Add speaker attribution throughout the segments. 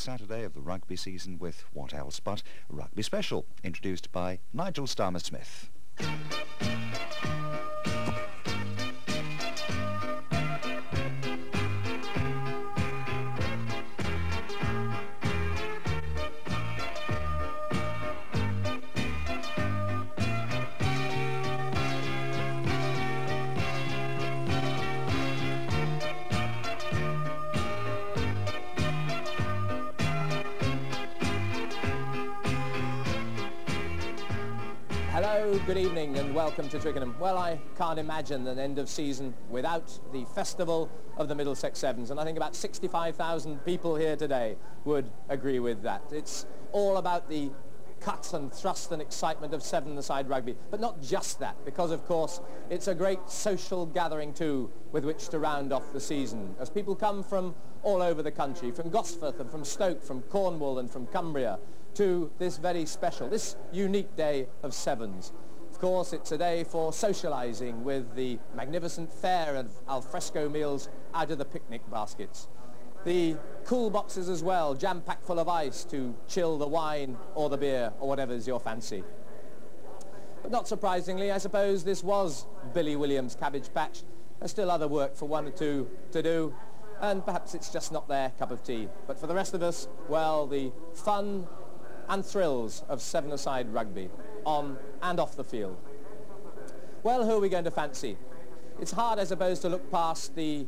Speaker 1: Saturday of the rugby season with what else but Rugby Special, introduced by Nigel Starmer-Smith.
Speaker 2: Hello, good evening and welcome to Twickenham. Well, I can't imagine an end of season without the festival of the Middlesex Sevens, and I think about 65,000 people here today would agree with that. It's all about the cut and thrust and excitement of seven-a-side rugby, but not just that, because of course it's a great social gathering too with which to round off the season, as people come from all over the country, from Gosforth and from Stoke, from Cornwall and from Cumbria, to this very special, this unique day of sevens. Of course, it's a day for socialising with the magnificent fare of alfresco meals out of the picnic baskets. The cool boxes as well, jam-packed full of ice to chill the wine or the beer or whatever's your fancy. But not surprisingly, I suppose this was Billy Williams' cabbage patch. There's still other work for one or two to do, and perhaps it's just not their cup of tea. But for the rest of us, well, the fun and thrills of seven-a-side rugby, on and off the field. Well, who are we going to fancy? It's hard, I suppose, to look past the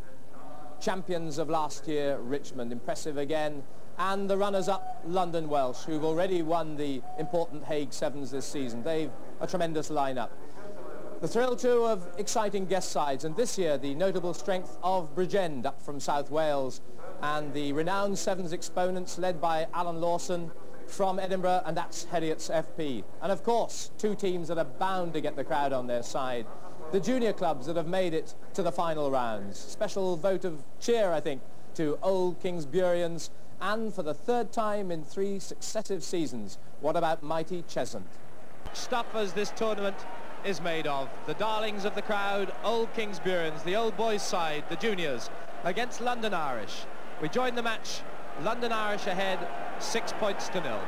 Speaker 2: champions of last year, Richmond, impressive again, and the runners-up, London Welsh, who've already won the important Hague Sevens this season. They've a tremendous lineup. The thrill, too, of exciting guest sides, and this year the notable strength of Bridgend up from South Wales, and the renowned Sevens exponents led by Alan Lawson from Edinburgh, and that's Heriot's FP. And of course, two teams that are bound to get the crowd on their side. The junior clubs that have made it to the final rounds. Special vote of cheer, I think, to Old Kingsburians, and for the third time in 3 successive seasons, what about mighty Cheshunt?
Speaker 3: Stuff as this tournament is made of. The darlings of the crowd, Old Kingsburians, the old boys side, the juniors, against London Irish. We join the match, London Irish ahead, 6 points to 0.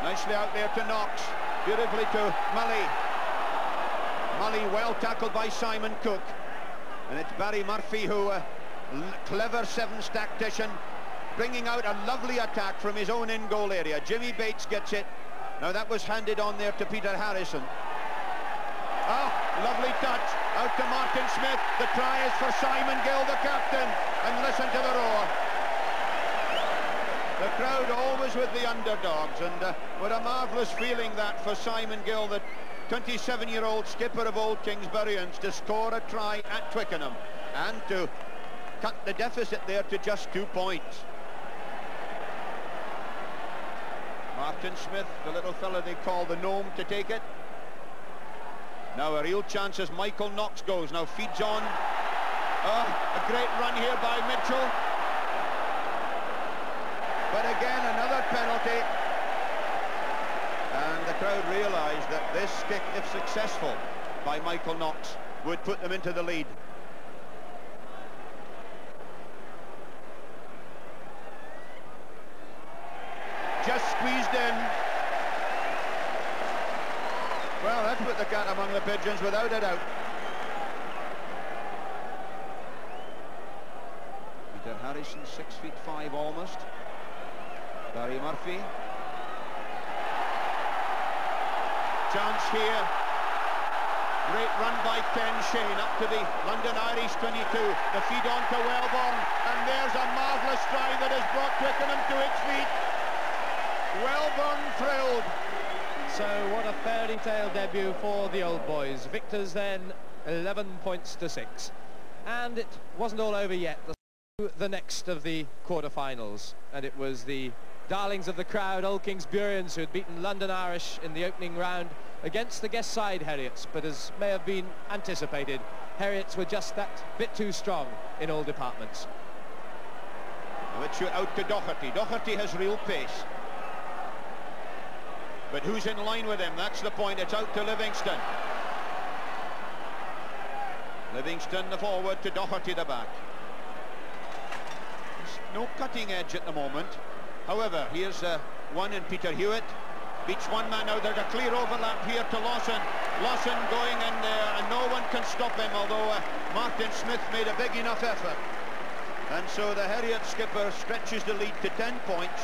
Speaker 4: Nicely out there to Knox, beautifully to Mully. Mully well tackled by Simon Cook. And it's Barry Murphy who, clever sevens tactician, bringing out a lovely attack from his own in-goal area. Jimmy Bates gets it. Now that was handed on there to Peter Harrison. Oh, lovely touch, out to Martin Smith. The try is for Simon Gill, the captain, and listen to the roar. The crowd always with the underdogs, and what a marvellous feeling that for Simon Gill, the 27-year-old skipper of Old Kingsburians, to score a try at Twickenham and to cut the deficit there to just 2 points. Martin Smith, the little fella they call the gnome, to take it. Now a real chance as Michael Knox goes, now feeds on. Oh, a great run here by Mitchell. But again, another penalty. And the crowd realised that this kick, if successful by Michael Knox, would put them into the lead. Just squeezed in. Well, that's put the cat among the pigeons without a doubt. Peter Harrison, 6'5" almost. Barry Murphy. Chance here. Great run by Ken Shane up to the London Irish 22. The feed on to Wellborn, and there's a marvellous try that has brought Twickenham to its feet. Wellborn thrilled.
Speaker 3: So what a fairy tale debut for the old boys. Victors then, 11 points to 6. And it wasn't all over yet. The next of the quarter-finals, and it was the darlings of the crowd, Old Kingsburians, who had beaten London Irish in the opening round against the guest side Heriots, but as may have been anticipated, Heriots were just that bit too strong in all departments.
Speaker 4: Let's shoot out to Doherty. Doherty has real pace. But who's in line with him? That's the point. It's out to Livingston. Livingston the forward to Doherty the back. no cutting edge at the moment. However, here's one in Peter Hewitt. Beats one man. Now there's a clear overlap here to Lawson. Lawson going in there, and no one can stop him, although Martin Smith made a big enough effort. And so the Heriot skipper stretches the lead to 10 points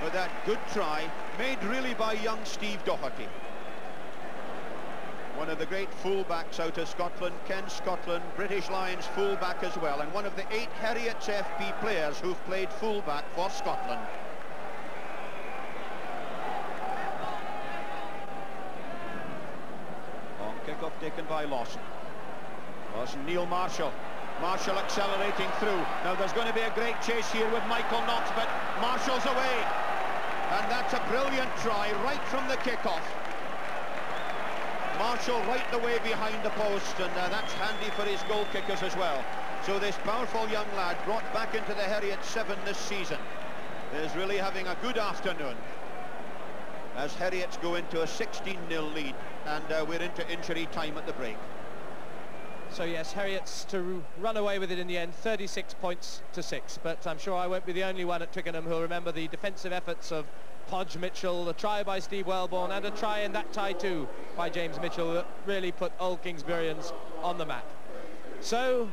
Speaker 4: with that good try, made really by young Steve Doherty. One of the great fullbacks out of Scotland, Ken Scotland, British Lions fullback as well, and one of the 8 Heriot's FP players who've played fullback for Scotland. Long kick-off taken by Lawson. Neil Marshall. Marshall accelerating through. Now there's going to be a great chase here with Michael Knox, but Marshall's away. And that's a brilliant try right from the kick-off. Marshall right the way behind the post, and that's handy for his goal kickers as well. So this powerful young lad, brought back into the Heriot 7 this season, is really having a good afternoon as Heriots go into a 16-0 lead, and we're into injury time at the break.
Speaker 3: So yes, Heriots to run away with it in the end, 36 points to 6. But I'm sure I won't be the only one at Twickenham who'll remember the defensive efforts of Podge Mitchell, the try by Steve Wellborn, and a try in that tie too by James Mitchell that really put old Kingsburians on the map. So